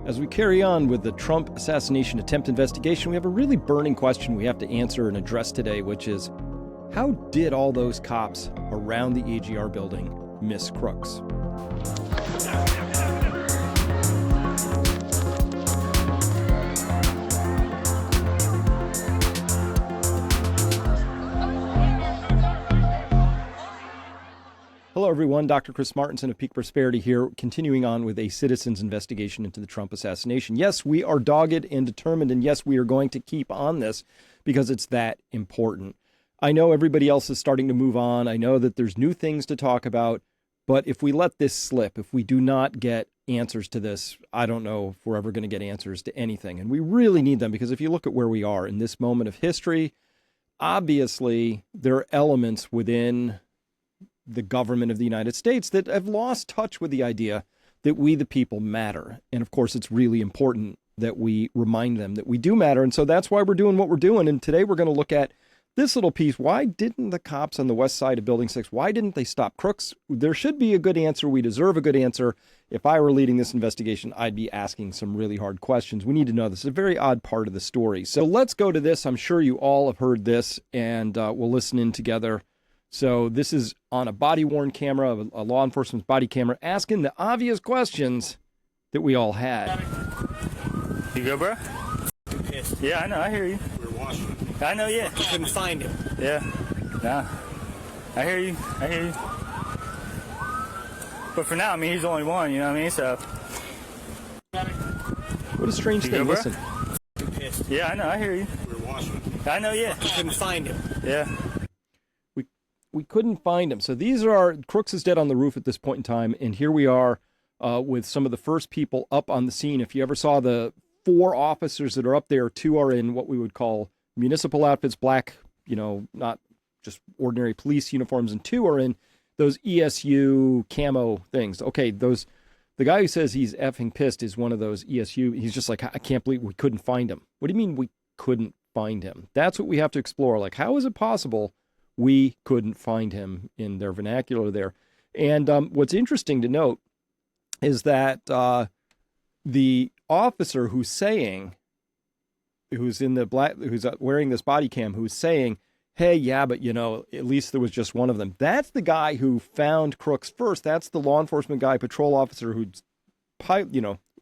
As we carry on with the Trump assassination attempt investigation, we have a really burning question we have to answer and address today, which is, how did all those cops around the AGR building miss Crooks? Hello, everyone. Dr. Chris Martinson of Peak Prosperity here, continuing on with a citizen's investigation into the Trump assassination. Yes, we are dogged and determined, and yes, we are going to keep on this because it's that important. I know everybody else is starting to move on. I know that there's new things to talk about, but if we let this slip, if we do not get answers to this, I don't know if we're ever going to get answers to anything. And we really need them because if you look at where we are in this moment of history, obviously there are elements within the government of the United States that have lost touch with the idea that we, the people, matter. And of course, it's really important that we remind them that we do matter. And so that's why we're doing what we're doing. And today we're going to look at this little piece. Why didn't the cops on the west side of Building 6, why didn't they stop Crooks? There should be a good answer. We deserve a good answer. If I were leading this investigation, I'd be asking some really hard questions. We need to know this. It's a very odd part of the story. So let's go to this. I'm sure you all have heard this, and we'll listen in together. So this is on a body-worn camera, a law enforcement's body camera, asking the obvious questions that we all had. You go, bro? Pissed. Yeah, I know. I hear you. We're watching. I know, yeah. Couldn't find him. Yeah. Nah. I hear you. I hear you. But for now, I mean, he's the only one, you know what I mean? So. What a strange You thing. go, bro? Listen. Pissed. Yeah, I know. I hear you. We're watching. I know, yeah. Couldn't find him. Yeah. We couldn't find him. So these are, Crooks is dead on the roof at this point in time. And here we are with some of the first people up on the scene. If you ever saw the 4 officers that are up there, 2 are in what we would call municipal outfits, black, you know, not just ordinary police uniforms, and 2 are in those ESU camo things. Okay, the guy who says he's effing pissed is one of those ESU. He's just like, I can't believe we couldn't find him. What do you mean we couldn't find him? That's what we have to explore. Like, how is it possible we couldn't find him in their vernacular there? And what's interesting to note is that the officer who's wearing this body cam, who's saying, hey, yeah, but you know, at least there was just one of them. That's the guy who found Crooks first. That's the law enforcement guy, patrol officer who'd,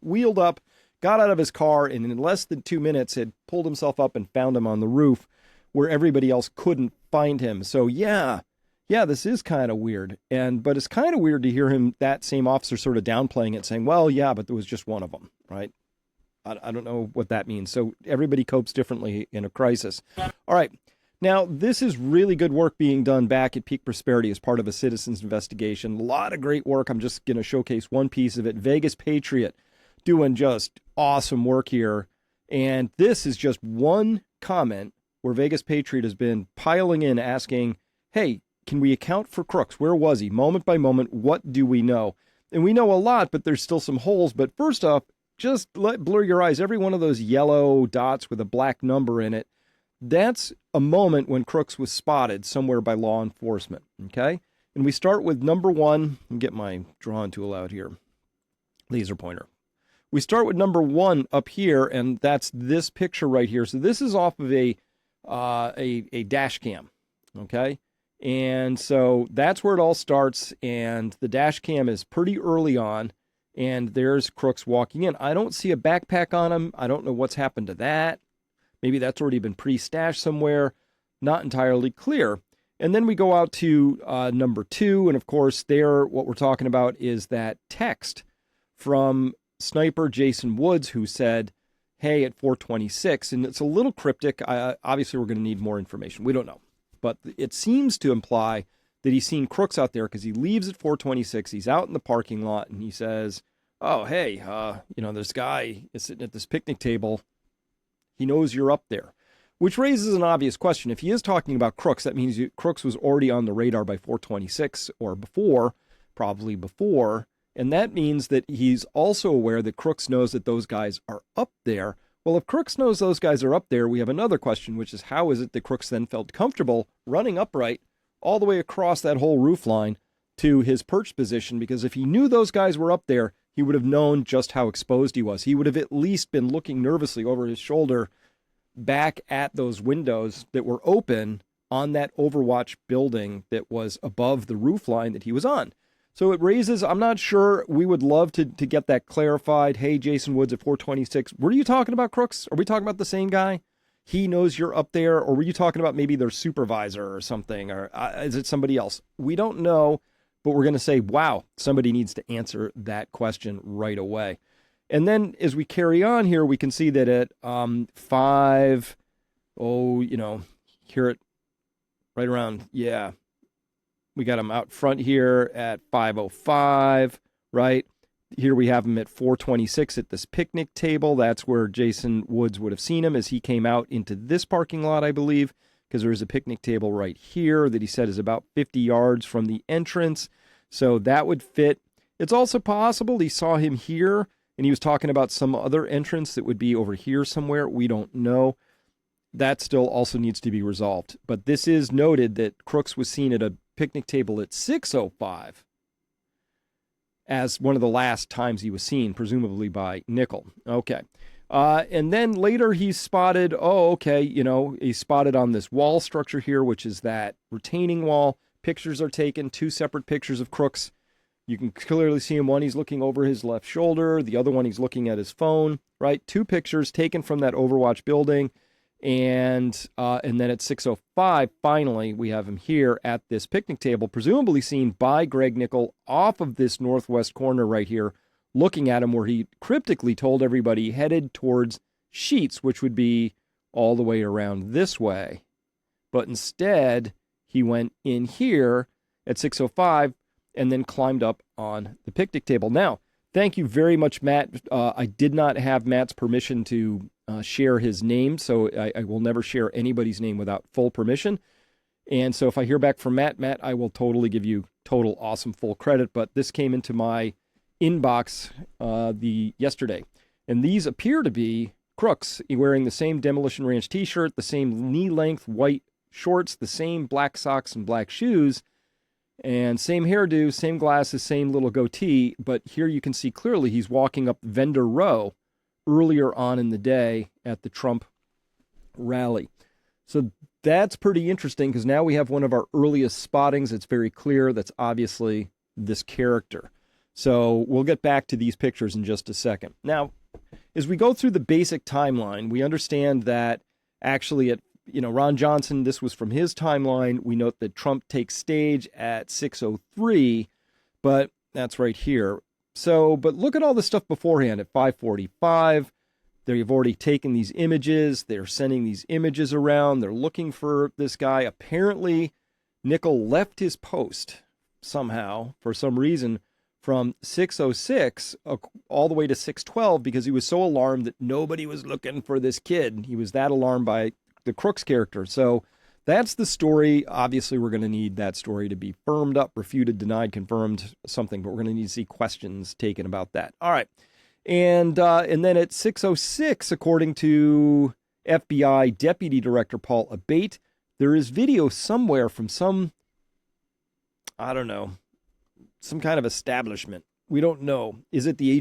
wheeled up, got out of his car, and in less than 2 minutes had pulled himself up and found him on the roof where everybody else couldn't find him. So yeah, this is kind of weird. But it's kind of weird to hear him, that same officer, sort of downplaying it, saying, well, yeah, but there was just one of them, right? I don't know what that means. So everybody copes differently in a crisis. All right. Now, this is really good work being done back at Peak Prosperity as part of a citizen's investigation. A lot of great work. I'm just going to showcase one piece of it. Vegas Patriot doing just awesome work here. And this is just one comment where Vegas Patriot has been piling in, asking, hey, can we account for Crooks? Where was he? Moment by moment, what do we know? And we know a lot, but there's still some holes. But first off, just blur your eyes. Every one of those yellow dots with a black number in it, that's a moment when Crooks was spotted somewhere by law enforcement, okay? And we start with number 1. Let me get my drawing tool out here. Laser pointer. We start with number 1 up here, and that's this picture right here. So this is off of a dash cam, okay? And so that's where it all starts, and the dash cam is pretty early on, and there's Crooks walking in. I don't see a backpack on him. I don't know what's happened to that. Maybe that's already been pre-stashed somewhere. Not entirely clear. And then we go out to number 2, and of course there, what we're talking about is that text from Sniper Jason Woods, who said, hey, at 4:26, and it's a little cryptic. Obviously, we're going to need more information. We don't know. But it seems to imply that he's seen Crooks out there because he leaves at 4:26. He's out in the parking lot, and he says, oh, hey, this guy is sitting at this picnic table. He knows you're up there, which raises an obvious question. If he is talking about Crooks, that means Crooks was already on the radar by 4:26 or before, probably before. And that means that he's also aware that Crooks knows that those guys are up there. Well, if Crooks knows those guys are up there, we have another question, which is how is it that Crooks then felt comfortable running upright all the way across that whole roof line to his perch position? Because if he knew those guys were up there, he would have known just how exposed he was. He would have at least been looking nervously over his shoulder back at those windows that were open on that Overwatch building that was above the roof line that he was on. So it raises, I'm not sure, we would love to get that clarified. Hey, Jason Woods at 426, were you talking about Crooks? Are we talking about the same guy? He knows you're up there, or were you talking about maybe their supervisor or something, or is it somebody else? We don't know, but we're going to say, wow, somebody needs to answer that question right away. And then as we carry on here, we can see that at here at right around, we got him out front here at 5:05, right? Here we have him at 4:26 at this picnic table. That's where Jason Woods would have seen him as he came out into this parking lot, I believe, because there is a picnic table right here that he said is about 50 yards from the entrance. So that would fit. It's also possible he saw him here and he was talking about some other entrance that would be over here somewhere. We don't know. That still also needs to be resolved. But this is noted that Crooks was seen at a picnic table at 6:05 as one of the last times he was seen, presumably by Nickel. Okay. And then later he's spotted, he's spotted on this wall structure here, which is that retaining wall. Pictures are taken, 2 separate pictures of Crooks. You can clearly see him. One, he's looking over his left shoulder. The other one, he's looking at his phone, right? 2 pictures taken from that Overwatch building. And then at 6:05, finally, we have him here at this picnic table, presumably seen by Greg Nickel off of this northwest corner right here, looking at him where he cryptically told everybody headed towards Sheets, which would be all the way around this way. But instead, he went in here at 6:05 and then climbed up on the picnic table. Now, thank you very much, Matt. I did not have Matt's permission to share his name, so I will never share anybody's name without full permission. And so if I hear back from Matt, I will totally give you total awesome full credit. But this came into my inbox yesterday. And these appear to be Crooks wearing the same Demolition Ranch t-shirt, the same knee-length white shorts, the same black socks and black shoes, and same hairdo, same glasses, same little goatee. But here you can see clearly he's walking up Vendor Row earlier on in the day at the Trump rally. So that's pretty interesting because now we have one of our earliest spottings. It's very clear that's obviously this character. So we'll get back to these pictures in just a second. Now, as we go through the basic timeline, we understand that actually at Ron Johnson, this was from his timeline. We note that Trump takes stage at 6:03, but that's right here. So, but look at all the stuff beforehand at 5:45. They've already taken these images. They're sending these images around. They're looking for this guy. Apparently, Nickel left his post somehow, for some reason, from 6:06 all the way to 6:12 because he was so alarmed that nobody was looking for this kid. He was that alarmed by the Crooks character. So that's the story. Obviously, we're going to need that story to be firmed up, refuted, denied, confirmed, something, but we're going to need to see questions taken about that. All right. And then at 6:06, according to FBI Deputy Director Paul Abate, there is video somewhere from some kind of establishment. We don't know. Is it the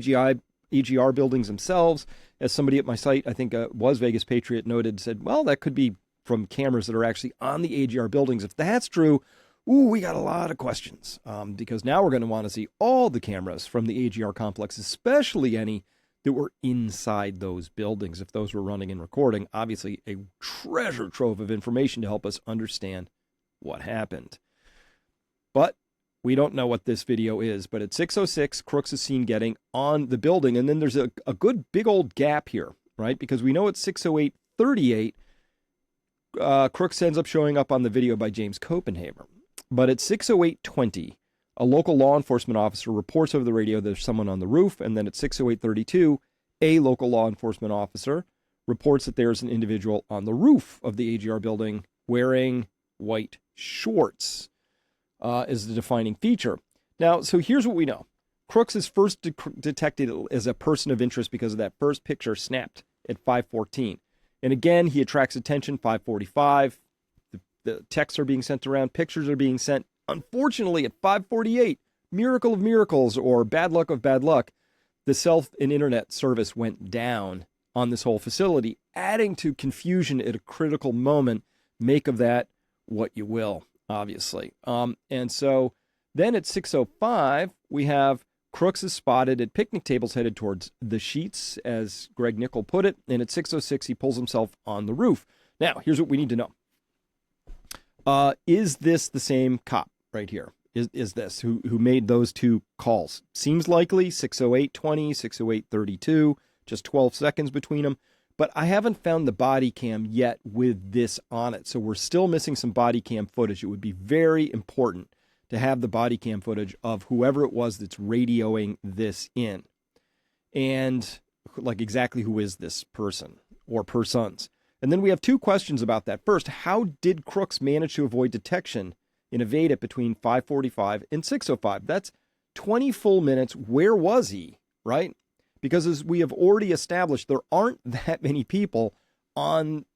AGR buildings themselves? As somebody at my site, I think was Vegas Patriot, noted, said, well, that could be from cameras that are actually on the AGR buildings. If that's true, we got a lot of questions because now we're going to want to see all the cameras from the AGR complex, especially any that were inside those buildings. If those were running and recording, obviously a treasure trove of information to help us understand what happened. But we don't know what this video is, but at 6:06, Crooks is seen getting on the building, and then there's a good big old gap here, right? Because we know at 6:08:38, Crooks ends up showing up on the video by James Copenhaver. But at 6:08:20, a local law enforcement officer reports over the radio there's someone on the roof, and then at 6:08:32, a local law enforcement officer reports that there's an individual on the roof of the AGR building wearing white shorts. Is the defining feature. Now, so here's what we know. Crooks is first detected as a person of interest because of that first picture snapped at 5:14. And again, he attracts attention 5:45. The texts are being sent around. Pictures are being sent. Unfortunately, at 5:48, miracle of miracles or bad luck of bad luck, the cell and internet service went down on this whole facility, adding to confusion at a critical moment. Make of that what you will, obviously. And so then at 6:05, we have Crooks is spotted at picnic tables headed towards the sheets, as Greg Nickel put it. And at 6:06, he pulls himself on the roof. Now, here's what we need to know. Is this the same cop right here? Is this who made those two calls? Seems likely. 6:08:20, 6:08:32, just 12 seconds between them. But I haven't found the body cam yet with this on it. So we're still missing some body cam footage. It would be very important to have the body cam footage of whoever it was that's radioing this in. And like exactly who is this person or persons? And then we have two questions about that. First, how did Crooks manage to avoid detection and evade it between 5:45 and 6:05? That's 20 full minutes. Where was he, right? Because as we have already established, there aren't that many people on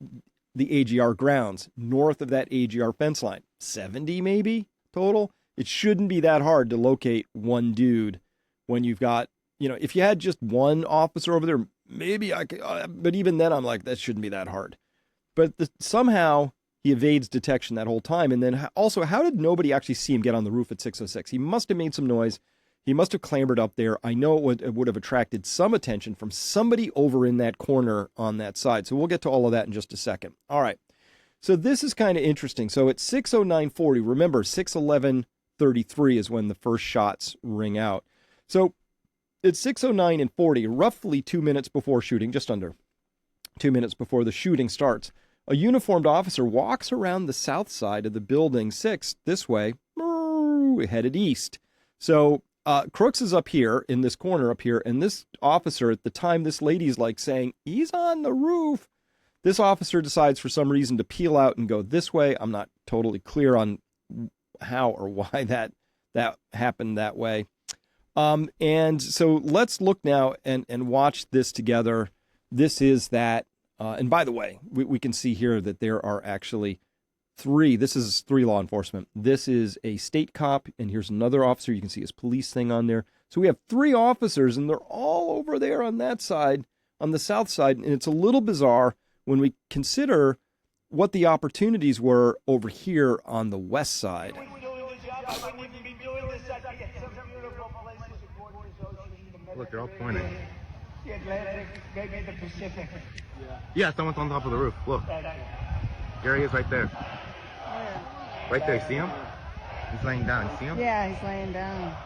the AGR grounds north of that AGR fence line. 70 maybe total. It shouldn't be that hard to locate one dude when you've got, if you had just one officer over there, maybe I could, but even then I'm like, that shouldn't be that hard. But somehow he evades detection that whole time. And then also, how did nobody actually see him get on the roof at 6:06? He must have made some noise. He must have clambered up there. I know it would have attracted some attention from somebody over in that corner on that side. So we'll get to all of that in just a second. All right. So this is kind of interesting. So at 6:09:40, remember 6:11:33 is when the first shots ring out. So at 6:09:40, roughly 2 minutes before shooting, just under 2 minutes before the shooting starts, a uniformed officer walks around the south side of the building 6 this way, headed east. So Crooks is up here in this corner up here, and this officer at the time, this lady's like saying, he's on the roof. This officer decides for some reason to peel out and go this way. I'm not totally clear on how or why that happened that way. And so let's look now and watch this together. This is that. And by the way, we can see here that there are actually three. This is 3 law enforcement. This is a state cop, and here's another officer. You can see his police thing on there. So we have 3 officers, and they're all over there on that side, on the south side. And it's a little bizarre when we consider what the opportunities were over here on the west side. Look, they're all pointing. The Atlantic, maybe the Pacific. Yeah, someone's on top of the roof. Look. There he is right there. Right there, see him? He's laying down. You see him? Yeah, he's laying down.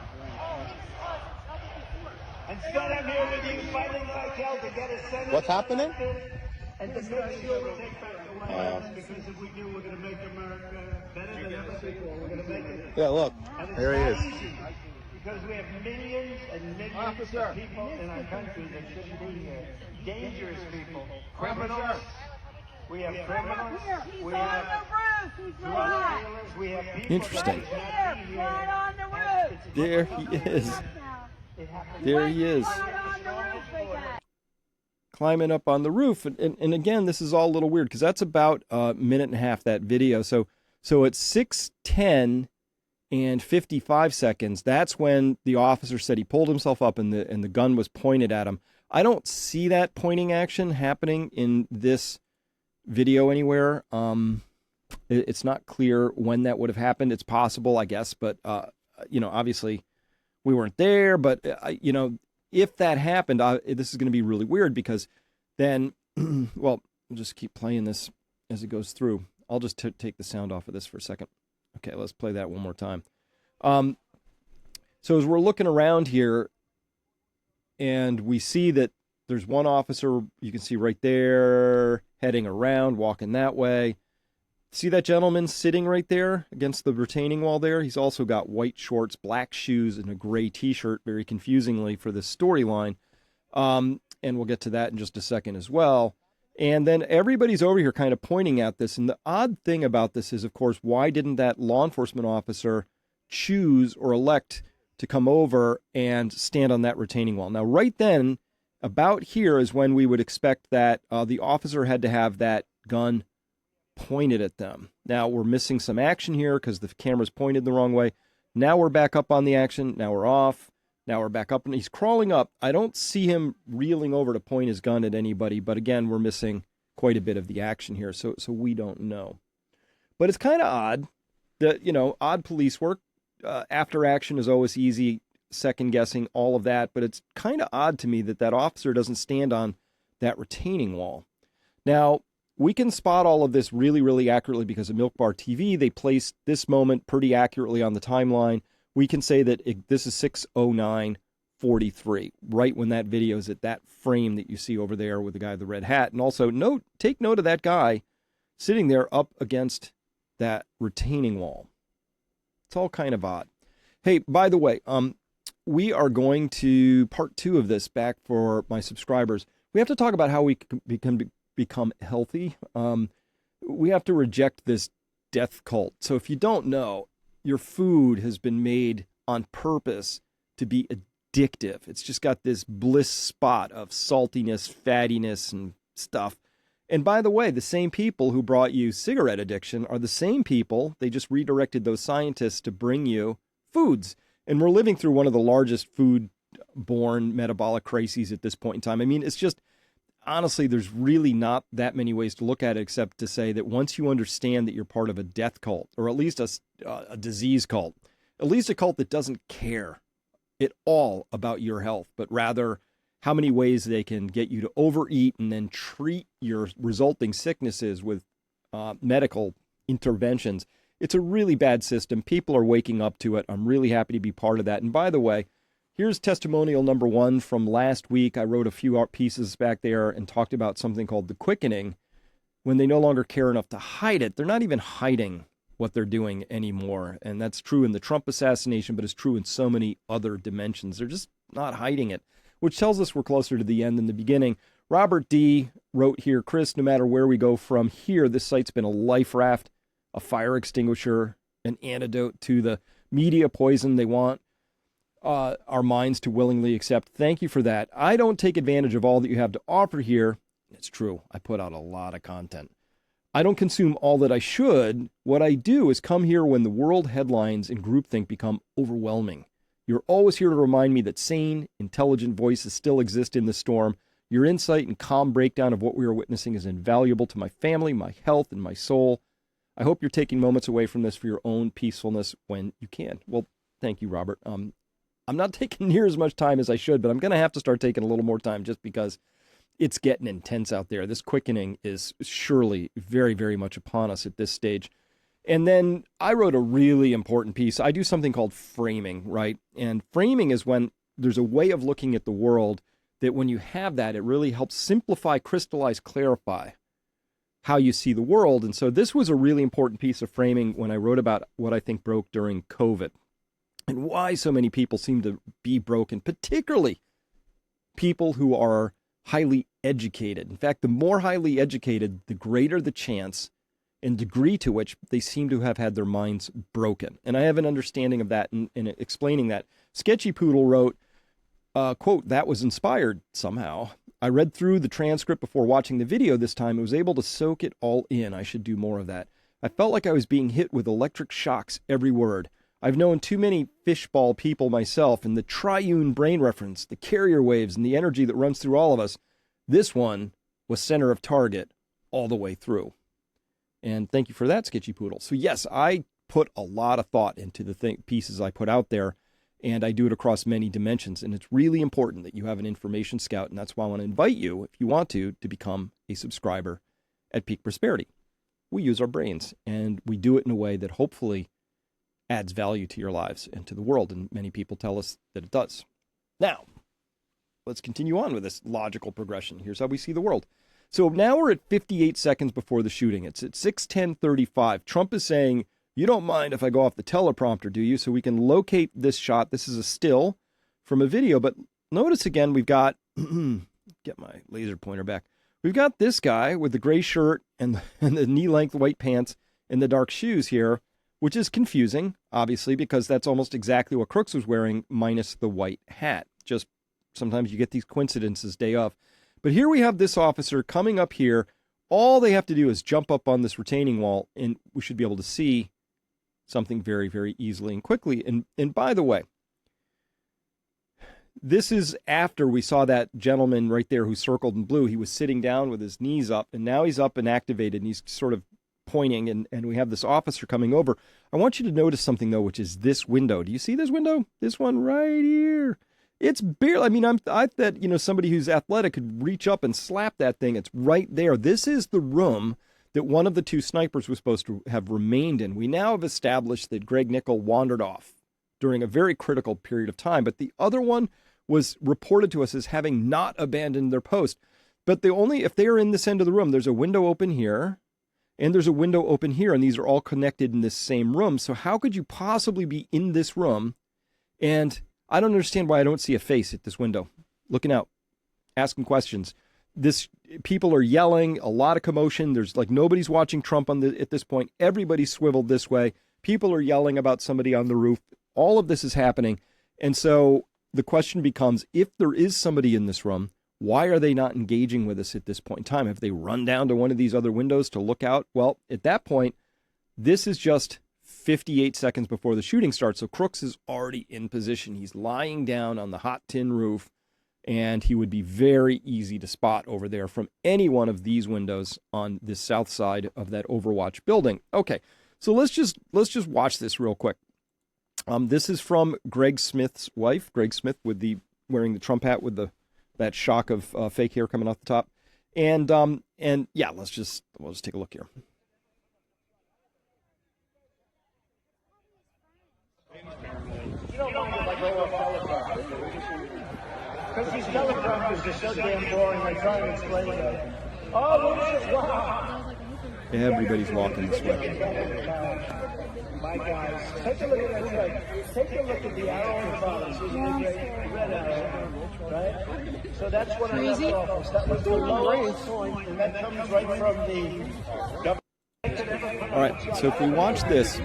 And Scott, I'm here with you fighting like hell to get a Senate. What's happening? And to make sure we take back the White House, because if we do, we're going to make America better than ever before. We're going to make it. Yeah, look. There he is. Easy, because we have millions and millions of people in our country that shouldn't be here. Dangerous people. Criminals. We have criminals. We have drug dealers. We have people. Interesting. That should not be here. There he is. There he is. Climbing up on the roof. And again, this is all a little weird because that's about a minute and a half, that video. So at 6:10 and 55 seconds, that's when the officer said he pulled himself up and the gun was pointed at him. I don't see that pointing action happening in this video anywhere. It's not clear when that would have happened. It's possible, I guess, but obviously we weren't there. But if that happened, this is going to be really weird because then, well, we'll just keep playing this as it goes through. I'll just take the sound off of this for a second. Okay, let's play that one more time. So as we're looking around here, and we see that there's one officer you can see right there heading around, walking that way. See that gentleman sitting right there against the retaining wall there? He's also got white shorts, black shoes, and a gray T-shirt, very confusingly for this storyline. And we'll get to that in just a second as well. And then everybody's over here kind of pointing at this. And the odd thing about this is, of course, why didn't that law enforcement officer choose or elect to come over and stand on that retaining wall? Now, right then, about here is when we would expect that the officer had to have that gun pointed at them. Now, we're missing some action here because the camera's pointed the wrong way. Now we're back up on the action. Now we're off. Now we're back up, and he's crawling up. I don't see him reeling over to point his gun at anybody, but again, we're missing quite a bit of the action here, so we don't know. But it's kind of odd that, odd police work. After action is always easy, second guessing, all of that, but it's kind of odd to me that officer doesn't stand on that retaining wall. Now, we can spot all of this really, really accurately because of Milkbar TV. They placed this moment pretty accurately on the timeline. We can say that this is 6:09:43, right when that video is at that frame that you see over there with the guy with the red hat. And also, take note of that guy sitting there up against that retaining wall. It's all kind of odd. Hey, by the way, we are going to part 2 of this back for my subscribers. We have to talk about how we can become healthy. We have to reject this death cult. So if you don't know, your food has been made on purpose to be addictive. It's just got this bliss spot of saltiness, fattiness, and stuff. And by the way, the same people who brought you cigarette addiction are the same people. They just redirected those scientists to bring you foods. And we're living through one of the largest food-borne metabolic crises at this point in time. I mean, it's just, honestly, there's really not that many ways to look at it except to say that once you understand that you're part of a death cult, or at least a disease cult, at least a cult that doesn't care at all about your health, but rather how many ways they can get you to overeat and then treat your resulting sicknesses with medical interventions. It's a really bad system. People are waking up to it. I'm really happy to be part of that. And by the way, here's testimonial number 1 from last week. I wrote a few art pieces back there and talked about something called the quickening. When they no longer care enough to hide it, they're not even hiding what they're doing anymore. And that's true in the Trump assassination, but it's true in so many other dimensions. They're just not hiding it, which tells us we're closer to the end than the beginning. Robert D. wrote here, Chris, no matter where we go from here, this site's been a life raft, a fire extinguisher, an antidote to the media poison they want our minds to willingly accept. Thank you for that. I don't take advantage of all that you have to offer here. It's true. I put out a lot of content. I don't consume all that I should. What I do is come here when the world headlines and groupthink become overwhelming. You're always here to remind me that sane, intelligent voices still exist in the storm. Your insight and calm breakdown of what we are witnessing is invaluable to my family, my health, and my soul. I hope you're taking moments away from this for your own peacefulness when you can. Well, thank you, Robert. I'm not taking near as much time as I should, but I'm going to have to start taking a little more time just because it's getting intense out there. This quickening is surely very, very much upon us at this stage. And then I wrote a really important piece. I do something called framing, right? And framing is when there's a way of looking at the world that when you have that, it really helps simplify, crystallize, clarify how you see the world. And so this was a really important piece of framing when I wrote about what I think broke during COVID and why so many people seem to be broken, particularly people who are highly educated. In fact, the more highly educated, the greater the chance and degree to which they seem to have had their minds broken. And I have an understanding of that in explaining that. Sketchy Poodle wrote, quote, that was inspired somehow. I read through the transcript before watching the video this time and was able to soak it all in. I should do more of that. I felt like I was being hit with electric shocks every word. I've known too many fishball people myself, and the triune brain reference, the carrier waves, and the energy that runs through all of us, this one was center of target all the way through. And thank you for that, Sketchy Poodle. So yes, I put a lot of thought into the pieces I put out there, and I do it across many dimensions. And it's really important that you have an information scout, and that's why I want to invite you, if you want to become a subscriber at Peak Prosperity. We use our brains, and we do it in a way that hopefully adds value to your lives and to the world, and many people tell us that it does. Now, let's continue on with this logical progression. Here's how we see the world. So now we're at 58 seconds before the shooting. It's at 6:10:35. Trump is saying, you don't mind if I go off the teleprompter, do you? So we can locate this shot. This is a still from a video, but notice again, we've got, get my laser pointer back. We've got this guy with the gray shirt and the knee-length white pants and the dark shoes here, which is confusing, obviously, because that's almost exactly what Crooks was wearing, minus the white hat. Just sometimes you get these coincidences day of. But here we have this officer coming up here. All they have to do is jump up on this retaining wall, and we should be able to see something very, very easily and quickly. And by the way, this is after we saw that gentleman right there who circled in blue. He was sitting down with his knees up, and now he's up and activated, and he's sort of pointing, and we have this officer coming over. I want you to notice something, though, which is this window. Do you see this window? This one right here. It's barely, I mean, I thought, you know, somebody who's athletic could reach up and slap that thing. It's right there. This is the room that one of the two snipers was supposed to have remained in. We now have established that Greg Nickel wandered off during a very critical period of time, but the other one was reported to us as having not abandoned their post. But if they are in this end of the room, there's a window open here, and there's a window open here, and these are all connected in this same room. So how could you possibly be in this room? And I don't understand why I don't see a face at this window, looking out, asking questions. People are yelling, a lot of commotion. There's like nobody's watching Trump at this point. Everybody's swiveled this way. People are yelling about somebody on the roof. All of this is happening. And so the question becomes, if there is somebody in this room, why are they not engaging with us at this point in time? Have they run down to one of these other windows to look out? Well, at that point, this is just 58 seconds before the shooting starts. So Crooks is already in position. He's lying down on the hot tin roof, and he would be very easy to spot over there from any one of these windows on the south side of that Overwatch building. Okay, so let's just watch this real quick. This is from Greg Smith's wife, Greg Smith wearing the Trump hat with that shock of fake hair coming off the top. And yeah, we'll just take a look here. Because these teleprompters are so damn boring, I try to explain them. Oh, look at wow. Everybody's walking this way. My guys, take a look at that truck. Take a look at the arrow on the bottom. See the red arrow, right? So that's what I left off. That was the lowest point, and that comes right from the... All right, so if we watch this,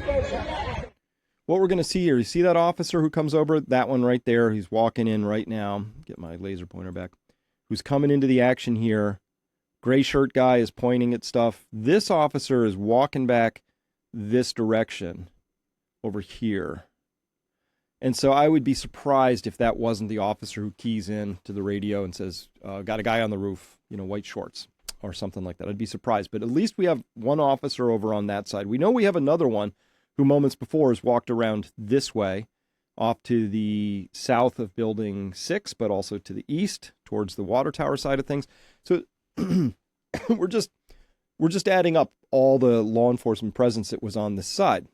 what we're going to see here, you see that officer who comes over, that one right there, he's walking in right now, get my laser pointer back, who's coming into the action here. Gray shirt guy is pointing at stuff. This officer is walking back this direction over here. And so I would be surprised if that wasn't the officer who keys in to the radio and says, got a guy on the roof, white shorts or something like that. I'd be surprised. But at least we have one officer over on that side. We know we have another one who moments before has walked around this way off to the south of Building 6, but also to the east towards the water tower side of things. So we're just adding up all the law enforcement presence that was on this side.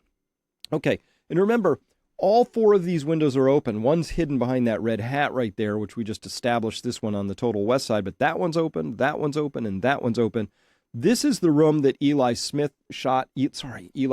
Okay, and remember, all four of these windows are open. One's hidden behind that red hat right there, which we just established this one on the total west side, but that one's open, and that one's open. This is the room that Eli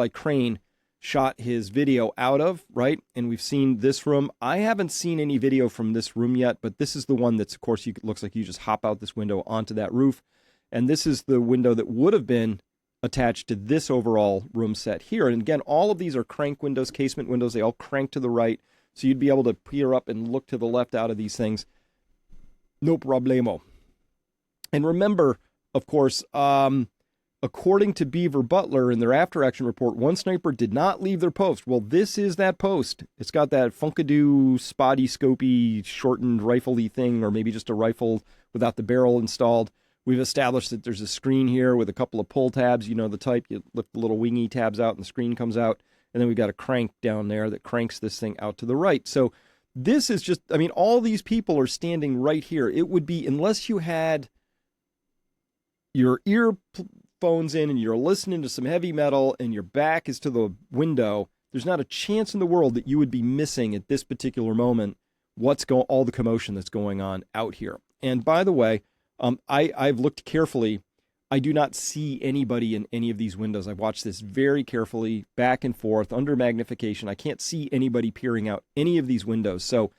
Crane shot his video out of, right? And we've seen this room. I haven't seen any video from this room yet, but this is the one that's, of course, looks like you just hop out this window onto that roof. And this is the window that would have been attached to this overall room set here. And again, all of these are crank windows, casement windows. They all crank to the right. So you'd be able to peer up and look to the left out of these things. No problemo. And remember, of course, according to Beaver Butler in their after-action report, one sniper did not leave their post. Well, this is that post. It's got that funkadoo, spotty, scopy, shortened rifle-y thing, or maybe just a rifle without the barrel installed. We've established that there's a screen here with a couple of pull tabs, the type. You lift the little wingy tabs out and the screen comes out. And then we've got a crank down there that cranks this thing out to the right. So this is just, all these people are standing right here. It would be, unless you had your earphones in and you're listening to some heavy metal and your back is to the window, there's not a chance in the world that you would be missing at this particular moment all the commotion that's going on out here. And by the way, I've looked carefully. I do not see anybody in any of these windows. I've watched this very carefully, back and forth, under magnification. I can't see anybody peering out any of these windows. So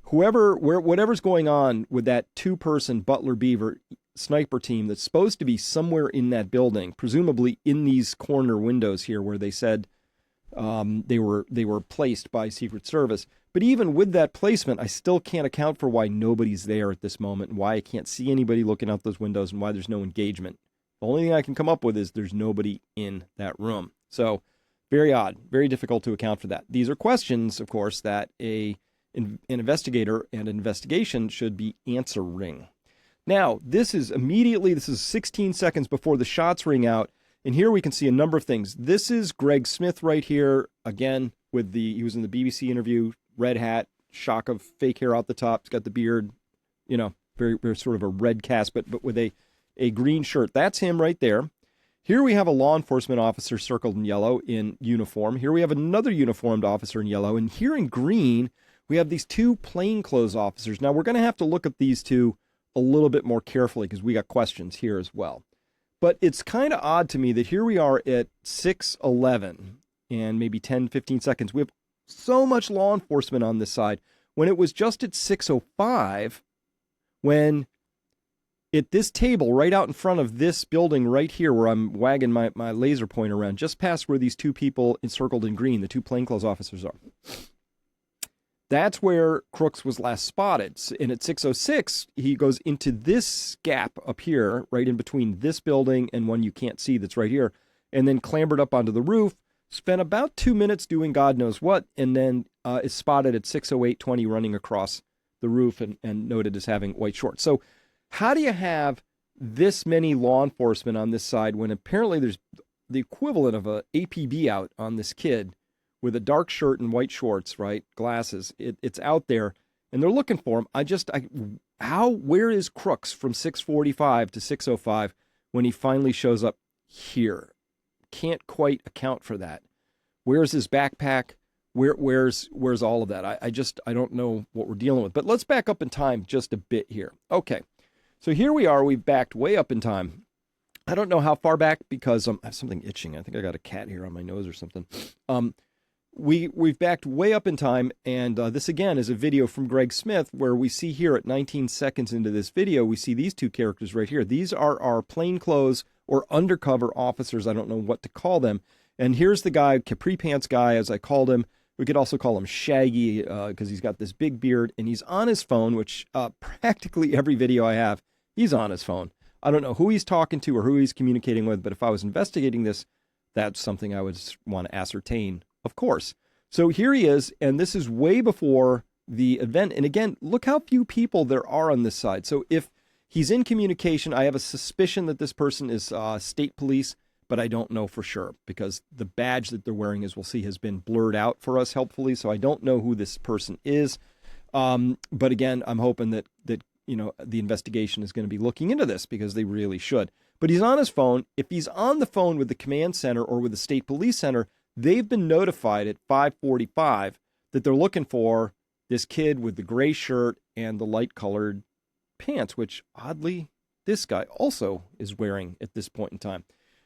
whatever's going on with that two-person Butler Beaver sniper team that's supposed to be somewhere in that building, presumably in these corner windows here where they said they were placed by Secret Service. But even with that placement, I still can't account for why nobody's there at this moment and why I can't see anybody looking out those windows and why there's no engagement. The only thing I can come up with is there's nobody in that room. So very odd, very difficult to account for that. These are questions, of course, that a an investigator and an investigation should be answering. Now, this is 16 seconds before the shots ring out. And here we can see a number of things. This is Greg Smith right here. Again, he was in the BBC interview, red hat, shock of fake hair out the top. He's got the beard, very, very sort of a red cast, but with a green shirt. That's him right there. Here we have a law enforcement officer circled in yellow in uniform. Here we have another uniformed officer in yellow. And here in green, we have these two plainclothes officers. Now, we're going to have to look at these two a little bit more carefully because we got questions here as well. But it's kind of odd to me that here we are at 6:11 and maybe 10, 15 seconds. We have so much law enforcement on this side when it was just at 6:05 when at this table right out in front of this building right here where I'm wagging my laser pointer around, just past where these two people encircled in green, the two plainclothes officers are. That's where Crooks was last spotted. And at 6:06, he goes into this gap up here, right in between this building and one you can't see that's right here, and then clambered up onto the roof, spent about 2 minutes doing God knows what, and then is spotted at 6:08:20 running across the roof and noted as having white shorts. So how do you have this many law enforcement on this side when apparently there's the equivalent of a APB out on this kid with a dark shirt and white shorts, right? Glasses. It's out there, and they're looking for him. Where is Crooks from 6:45 to 6:05 when he finally shows up here? Can't quite account for that. Where's his backpack? Where's all of that? I don't know what we're dealing with. But let's back up in time just a bit here. Okay, so here we are. We've backed way up in time. I don't know how far back because I have something itching. I think I got a cat hair on my nose or something. We've backed way up in time, and this again is a video from Greg Smith where we see here at 19 seconds into this video, we see these two characters right here. These are our plainclothes or undercover officers. I don't know what to call them. And here's the guy, capri pants guy, as I called him. We could also call him Shaggy because he's got this big beard, and he's on his phone, which practically every video I have, he's on his phone. I don't know who he's talking to or who he's communicating with, but if I was investigating this, that's something I would want to ascertain. Of course. So here he is, and this is way before the event. And again, look how few people there are on this side. So if he's in communication, I have a suspicion that this person is state police, but I don't know for sure because the badge that they're wearing, as we'll see, has been blurred out for us helpfully. So I don't know who this person is. But again, I'm hoping that the investigation is going to be looking into this because they really should. But he's on his phone. If he's on the phone with the command center or with the state police center, they've been notified at 5:45 that they're looking for this kid with the gray shirt and the light-colored pants, which oddly this guy also is wearing at this point in time.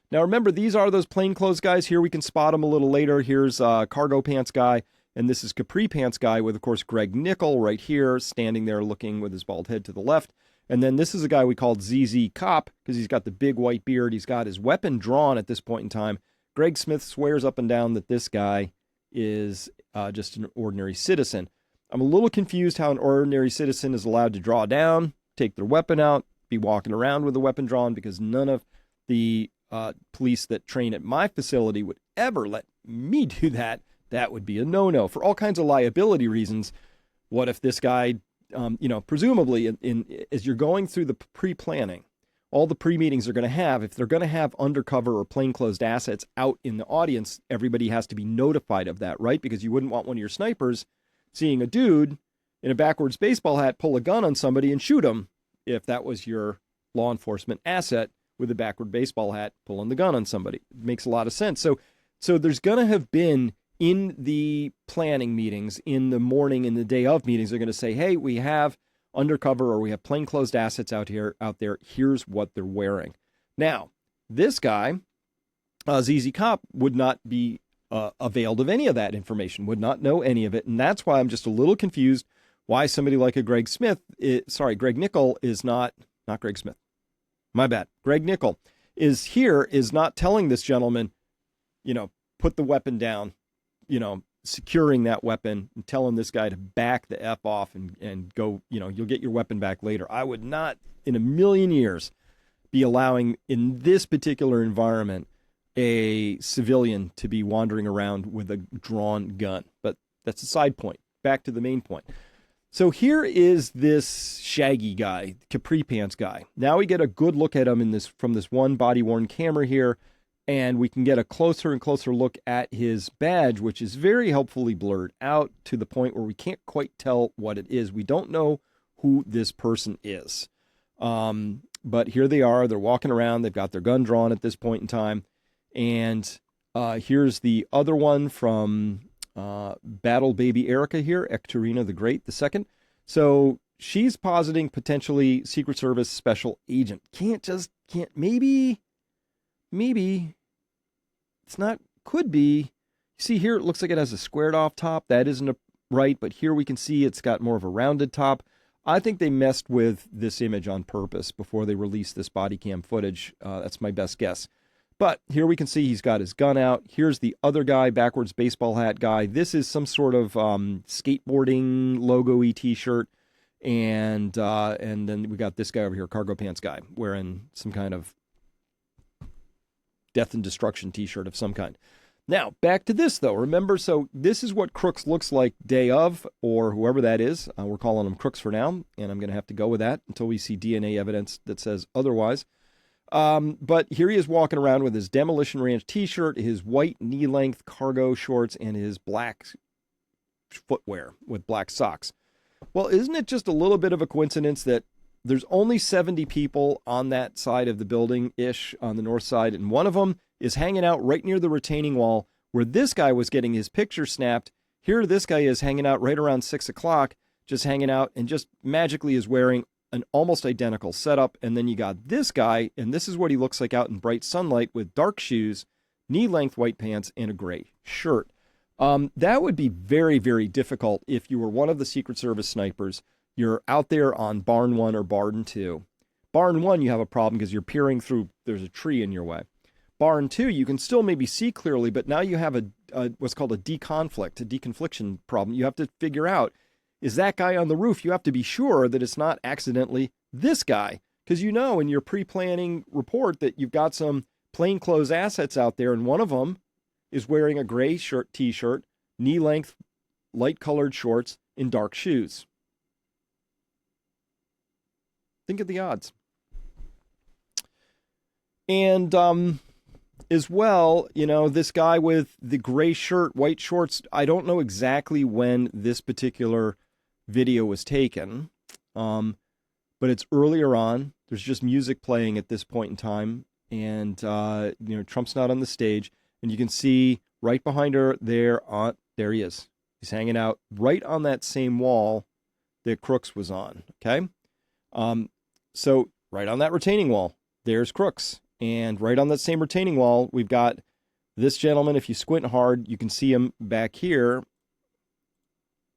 Now remember, these are those plainclothes guys. Here we can spot them a little later. Here's cargo pants guy, and this is capri pants guy with, of course, Greg Nickel right here, standing there looking with his bald head to the left. And then this is a guy we called ZZ Cop because he's got the big white beard. He's got his weapon drawn at this point in time. Greg Smith swears up and down that this guy is just an ordinary citizen. I'm a little confused how an ordinary citizen is allowed to draw down, take their weapon out, be walking around with a weapon drawn, because none of the police that train at my facility would ever let me do that. That would be a no-no for all kinds of liability reasons. What if this guy, presumably as you're going through the pre-planning, all the pre-meetings are going to have, if they're going to have undercover or plainclothes assets out in the audience, everybody has to be notified of that, right? Because you wouldn't want one of your snipers seeing a dude in a backwards baseball hat pull a gun on somebody and shoot him if that was your law enforcement asset with a backward baseball hat pulling the gun on somebody. It makes a lot of sense. So there's going to have been in the planning meetings, in the morning, in the day of meetings, they're going to say, hey, we have undercover or we have plainclothes assets out there. Here's what they're wearing. Now, this guy, ZZ Cop, would not be availed of any of that information, would not know any of it. And that's why I'm just a little confused why somebody like a Greg Nickel is not Greg Smith. My bad. Greg Nickel is not telling this gentleman, put the weapon down, securing that weapon and telling this guy to back the F off and go, you'll get your weapon back later. I would not in a million years be allowing in this particular environment a civilian to be wandering around with a drawn gun. But that's a side point. back to the main point. So here is this shaggy guy, capri pants guy. Now we get a good look at him from this one body-worn camera here, and we can get a closer and closer look at his badge, which is very helpfully blurred out to the point where we can't quite tell what it is. We don't know who this person is. But here they are. They're walking around. They've got their gun drawn at this point in time. And here's the other one from Battle Baby Erica here, Ekaterina the Great, the second. So she's positing potentially Secret Service special agent. Maybe it's not, could be. You see here, it looks like it has a squared off top. That isn't right, but here we can see it's got more of a rounded top. I think they messed with this image on purpose before they released this body cam footage. That's my best guess. But here we can see he's got his gun out. Here's the other guy, backwards baseball hat guy. This is some sort of skateboarding logo-y t-shirt. And then we got this guy over here, cargo pants guy, wearing some kind of death and destruction t-shirt of some kind. Now, back to this, though. Remember, so this is what Crooks looks like day of, or whoever that is. We're calling him Crooks for now, and I'm going to have to go with that until we see DNA evidence that says otherwise. But here he is walking around with his Demolition Ranch t-shirt, his white knee-length cargo shorts, and his black footwear with black socks. Well, isn't it just a little bit of a coincidence that there's only 70 people on that side of the building-ish, on the north side, and one of them is hanging out right near the retaining wall where this guy was getting his picture snapped. Here this guy is hanging out right around 6 o'clock, just hanging out, and just magically is wearing an almost identical setup. And then you got this guy, and this is what he looks like out in bright sunlight with dark shoes, knee-length white pants, and a gray shirt. That would be very, very difficult if you were one of the Secret Service snipers. You're out there on Barn 1 or Barn 2. Barn 1, you have a problem because you're peering through, there's a tree in your way. Barn 2, you can still maybe see clearly, but now you have a what's called a deconfliction problem. You have to figure out, is that guy on the roof? You have to be sure that it's not accidentally this guy, because you know in your pre-planning report that you've got some plainclothes assets out there, and one of them is wearing a gray t-shirt, knee-length, light-colored shorts, and dark shoes. Think of the odds. And as well, you know, this guy with the gray shirt, white shorts, I don't know exactly when this particular video was taken, but it's earlier on. There's just music playing at this point in time, and you know, Trump's not on the stage, and you can see right behind her there he is. He's hanging out right on that same wall that Crooks was on. Okay, so right on that retaining wall, there's Crooks. And right on that same retaining wall, we've got this gentleman. If you squint hard, you can see him back here.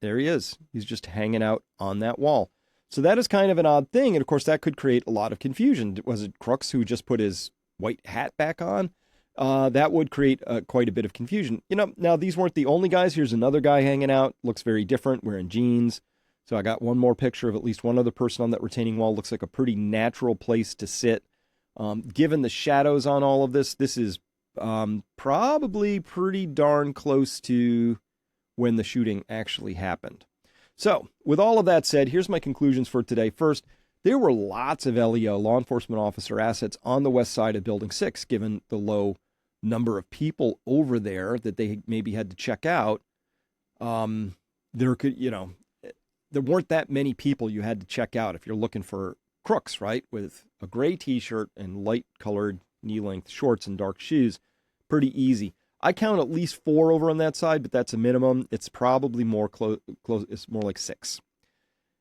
There he is. He's just hanging out on that wall. So that is kind of an odd thing. And of course, that could create a lot of confusion. Was it Crooks who just put his white hat back on? That would create quite a bit of confusion. You know, now these weren't the only guys. Here's another guy hanging out. Looks very different, wearing jeans. So I got one more picture of at least one other person on that retaining wall. Looks like a pretty natural place to sit. Given the shadows on all of this, this is probably pretty darn close to when the shooting actually happened. So, with all of that said, here's my conclusions for today. First, there were lots of LEO, law enforcement officer assets, on the west side of Building 6, given the low number of people over there that they maybe had to check out. There weren't that many people you had to check out if you're looking for Crooks, right? With a gray t-shirt and light-colored knee-length shorts and dark shoes. Pretty easy. I count at least 4 over on that side, but that's a minimum. It's probably more close. It's more like 6.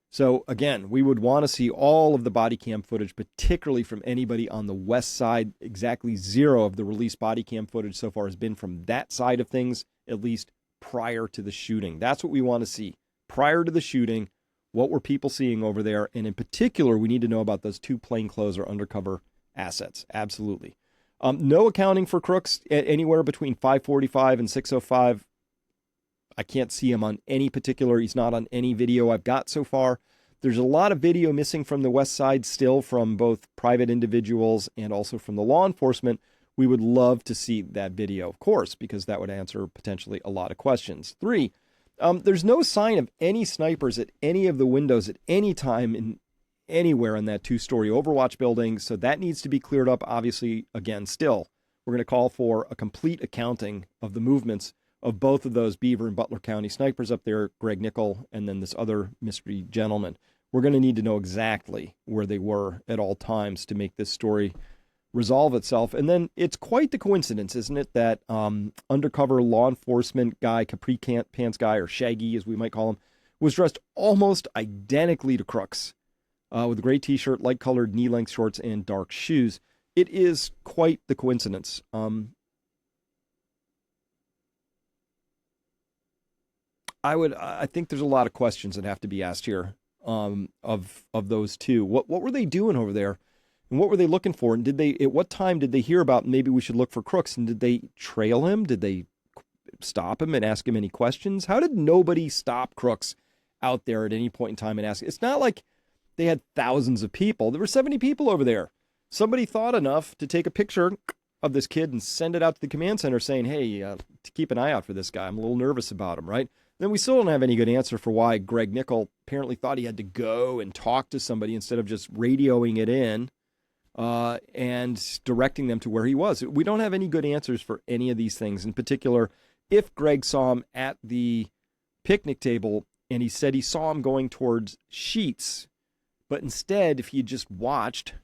So again, we would want to see all of the body cam footage, particularly from anybody on the west side. Exactly 0 of the released body cam footage so far has been from that side of things, at least prior to the shooting. That's what we want to see. Prior to the shooting, what were people seeing over there? And in particular, we need to know about those 2 plainclothes or undercover assets. Absolutely. No accounting for Crooks anywhere between 5:45 and 6:05. I can't see him on any particular. He's not on any video I've got so far. There's a lot of video missing from the west side still, from both private individuals and also from the law enforcement. We would love to see that video, of course, because that would answer potentially a lot of questions. 3, There's no sign of any snipers at any of the windows at any time in anywhere in that 2-story Overwatch building, so that needs to be cleared up. Obviously, again, still, we're going to call for a complete accounting of the movements of both of those Beaver and Butler County snipers up there, Greg Nickel, and then this other mystery gentleman. We're going to need to know exactly where they were at all times to make this story resolve itself. And then it's quite the coincidence, isn't it, that undercover law enforcement guy, capri pants guy, or Shaggy, as we might call him, was dressed almost identically to Crooks, with a gray t-shirt, light-colored knee-length shorts, and dark shoes. It is quite the coincidence. I think there's a lot of questions that have to be asked here of those two. What were they doing over there, and what were they looking for? And at what time did they hear about maybe we should look for Crooks? And did they trail him? Did they stop him and ask him any questions? How did nobody stop Crooks out there at any point in time and ask? It's not like they had thousands of people. There were 70 people over there. Somebody thought enough to take a picture of this kid and send it out to the command center saying, hey, to keep an eye out for this guy. I'm a little nervous about him, right? Then we still don't have any good answer for why Greg Nickel apparently thought he had to go and talk to somebody instead of just radioing it in and directing them to where he was. We don't have any good answers for any of these things. In particular, if Greg saw him at the picnic table and he said he saw him going towards Sheets, but instead, if he had just watched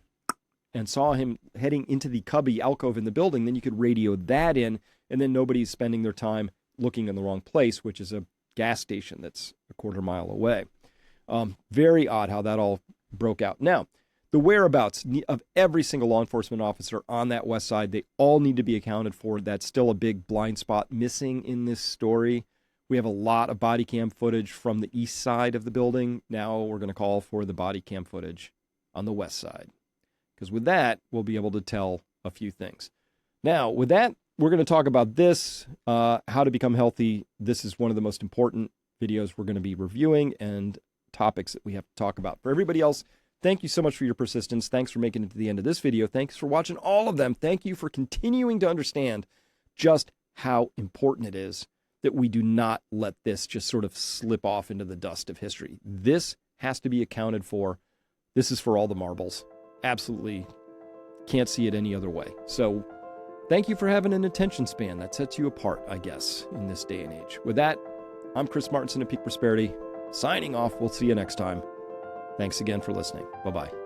and saw him heading into the cubby alcove in the building, then you could radio that in, and then nobody's spending their time looking in the wrong place, which is a gas station that's a quarter mile away. Very odd how that all broke out. Now, the whereabouts of every single law enforcement officer on that west side, they all need to be accounted for. That's still a big blind spot missing in this story. We have a lot of body cam footage from the east side of the building. Now we're going to call for the body cam footage on the west side, because with that, we'll be able to tell a few things. Now, with that, we're going to talk about this, how to become healthy. This is one of the most important videos we're going to be reviewing and topics that we have to talk about. For everybody else, thank you so much for your persistence. Thanks for making it to the end of this video. Thanks for watching all of them. Thank you for continuing to understand just how important it is that we do not let this just sort of slip off into the dust of history. This has to be accounted for. This is for all the marbles. Absolutely can't see it any other way. So thank you for having an attention span that sets you apart, I guess, in this day and age. With that, I'm Chris Martinson of Peak Prosperity, signing off. We'll see you next time. Thanks again for listening. Bye-bye.